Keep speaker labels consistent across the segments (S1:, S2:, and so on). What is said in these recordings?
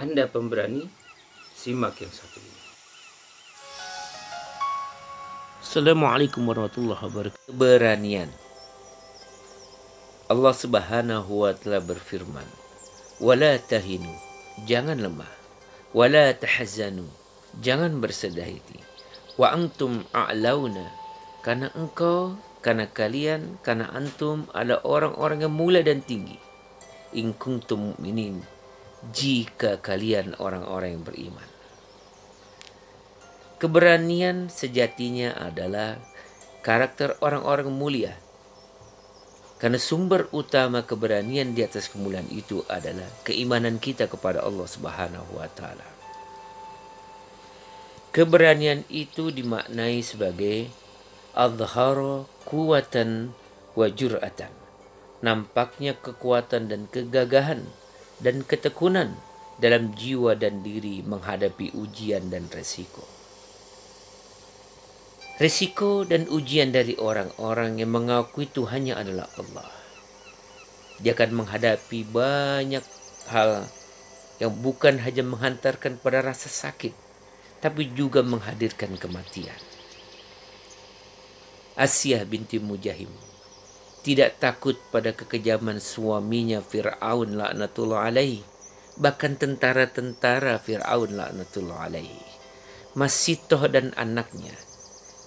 S1: Anda pemberani, simak yang satu ini.
S2: Assalamualaikum warahmatullahi wabarakatuh. Keberanian. Allah Subhanahu wa taala berfirman, "Wala tahinu," jangan lemah. "Wala tahzanu," jangan bersedih hati. "Wa antum a'launa," karena engkau, karena kalian, karena antum adalah orang-orang yang mulia dan tinggi. "In kuntum mu'minin," jika kalian orang-orang yang beriman. Keberanian sejatinya adalah karakter orang-orang mulia. Karena sumber utama keberanian di atas kemuliaan itu adalah keimanan kita kepada Allah Subhanahu wa taala. Keberanian itu dimaknai sebagai adhara quwatan wa jur'atan. Nampaknya kekuatan dan kegagahan dan ketekunan dalam jiwa dan diri menghadapi ujian dan resiko. Risiko dan ujian dari orang-orang yang mengakui Tuhannya adalah Allah. Dia akan menghadapi banyak hal yang bukan hanya menghantarkan pada rasa sakit, tapi juga menghadirkan kematian. Asyah binti Mujahim tidak takut pada kekejaman suaminya Fir'aun laknatullah alaihi. Bahkan tentara-tentara Fir'aun laknatullah alaihi. Masitoh dan anaknya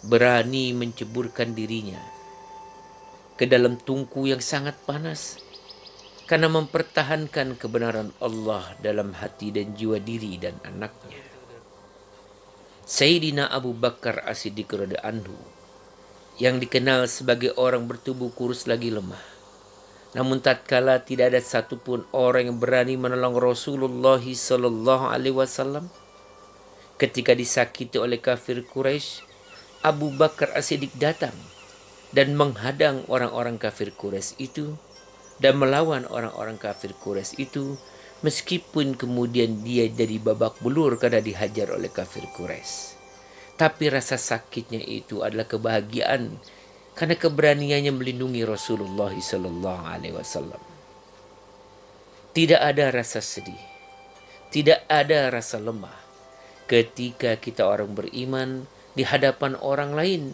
S2: berani menceburkan dirinya ke dalam tungku yang sangat panas karena mempertahankan kebenaran Allah dalam hati dan jiwa diri dan anaknya. Sayyidina Abu Bakar As-Siddiq radhiyallahu anhu yang dikenal sebagai orang bertubuh kurus lagi lemah, namun tatkala tidak ada satupun orang yang berani menolong Rasulullah sallallahu alaihi wasallam ketika disakiti oleh kafir Quraisy, Abu Bakar As-Siddiq datang dan menghadang orang-orang kafir Quraisy itu dan melawan orang-orang kafir Quraisy itu, meskipun kemudian dia jadi babak belur karena dihajar oleh kafir Quraisy. Tapi rasa sakitnya itu adalah kebahagiaan karena keberaniannya melindungi Rasulullah sallallahu alaihi wasallam. Tidak ada rasa sedih, tidak ada rasa lemah ketika kita orang beriman di hadapan orang lain,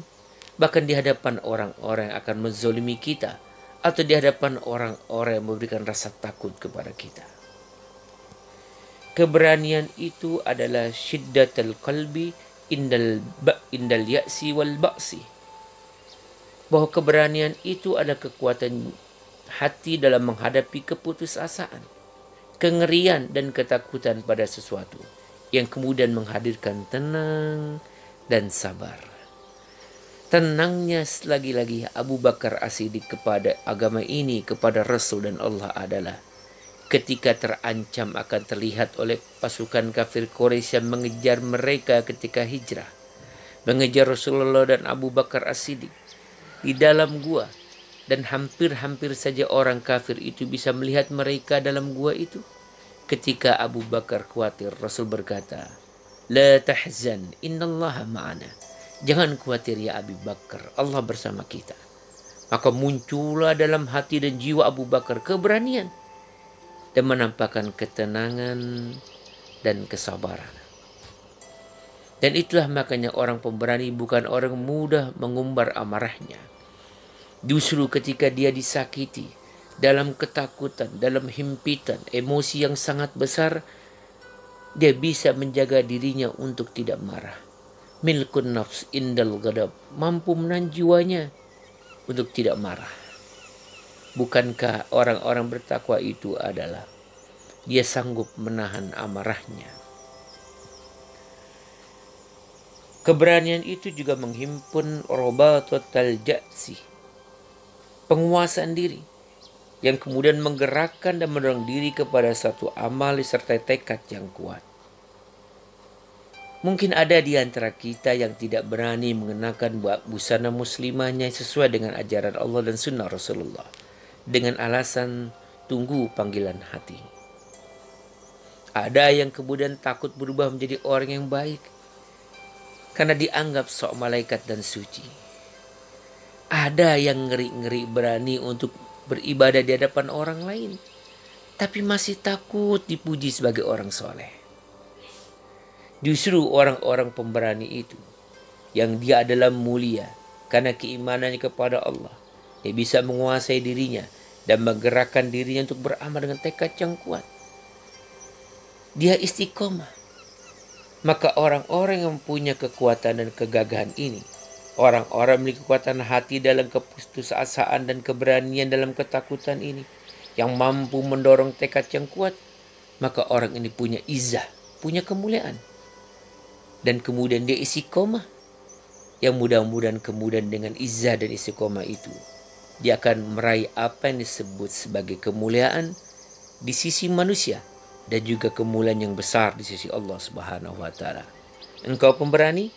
S2: bahkan di hadapan orang-orang yang akan menzolimi kita, atau di hadapan orang-orang yang memberikan rasa takut kepada kita. Keberanian itu adalah syiddatul qalbi indal ya'si wal ba'si. Bahwa keberanian itu adalah kekuatan hati dalam menghadapi keputusasaan, kengerian dan ketakutan pada sesuatu yang kemudian menghadirkan tenang dan sabar. Tenangnya lagi-lagi Abu Bakar As-Siddiq kepada agama ini, kepada Rasul dan Allah adalah ketika terancam akan terlihat oleh pasukan kafir Quraisy yang mengejar mereka ketika hijrah, mengejar Rasulullah dan Abu Bakar As-Siddiq di dalam gua, dan hampir-hampir saja orang kafir itu bisa melihat mereka dalam gua itu. Ketika Abu Bakar khawatir, Rasul berkata, "La tahzan, innallaha ma'ana." Jangan khawatir ya Abu Bakar, Allah bersama kita. Maka muncullah dalam hati dan jiwa Abu Bakar keberanian dan menampakkan ketenangan dan kesabaran. Dan itulah makanya orang pemberani bukan orang mudah mengumbar amarahnya. Justru ketika dia disakiti, dalam ketakutan, dalam himpitan, emosi yang sangat besar, dia bisa menjaga dirinya untuk tidak marah. Milkun nafs indal ghadab, mampu menahan jiwanya untuk tidak marah. Bukankah orang-orang bertakwa itu adalah dia sanggup menahan amarahnya? Keberanian itu juga menghimpun robatatul ja'si, penguasaan diri, yang kemudian menggerakkan dan mendorong diri kepada satu amal disertai tekad yang kuat. Mungkin ada di antara kita yang tidak berani mengenakan busana muslimahnya sesuai dengan ajaran Allah dan sunnah Rasulullah, dengan alasan tunggu panggilan hati. Ada yang kemudian takut berubah menjadi orang yang baik karena dianggap sok malaikat dan suci. Ada yang ngeri-ngeri berani untuk beribadah di hadapan orang lain tapi masih takut dipuji sebagai orang soleh. Justru orang-orang pemberani itu, yang dia adalah mulia karena keimanannya kepada Allah, dia bisa menguasai dirinya dan menggerakkan dirinya untuk beramal dengan tekad yang kuat. Dia istiqomah. Maka orang-orang yang punya kekuatan dan kegagahan ini, orang-orang memiliki kekuatan hati dalam keputusasaan dan keberanian dalam ketakutan ini, yang mampu mendorong tekad yang kuat, maka orang ini punya izzah, punya kemuliaan. Dan kemudian dia istiqomah, yang mudah-mudahan kemudian dengan izzah dan istiqomah itu, dia akan meraih apa yang disebut sebagai kemuliaan di sisi manusia dan juga kemuliaan yang besar di sisi Allah Subhanahu wa taala. Engkau pemberani?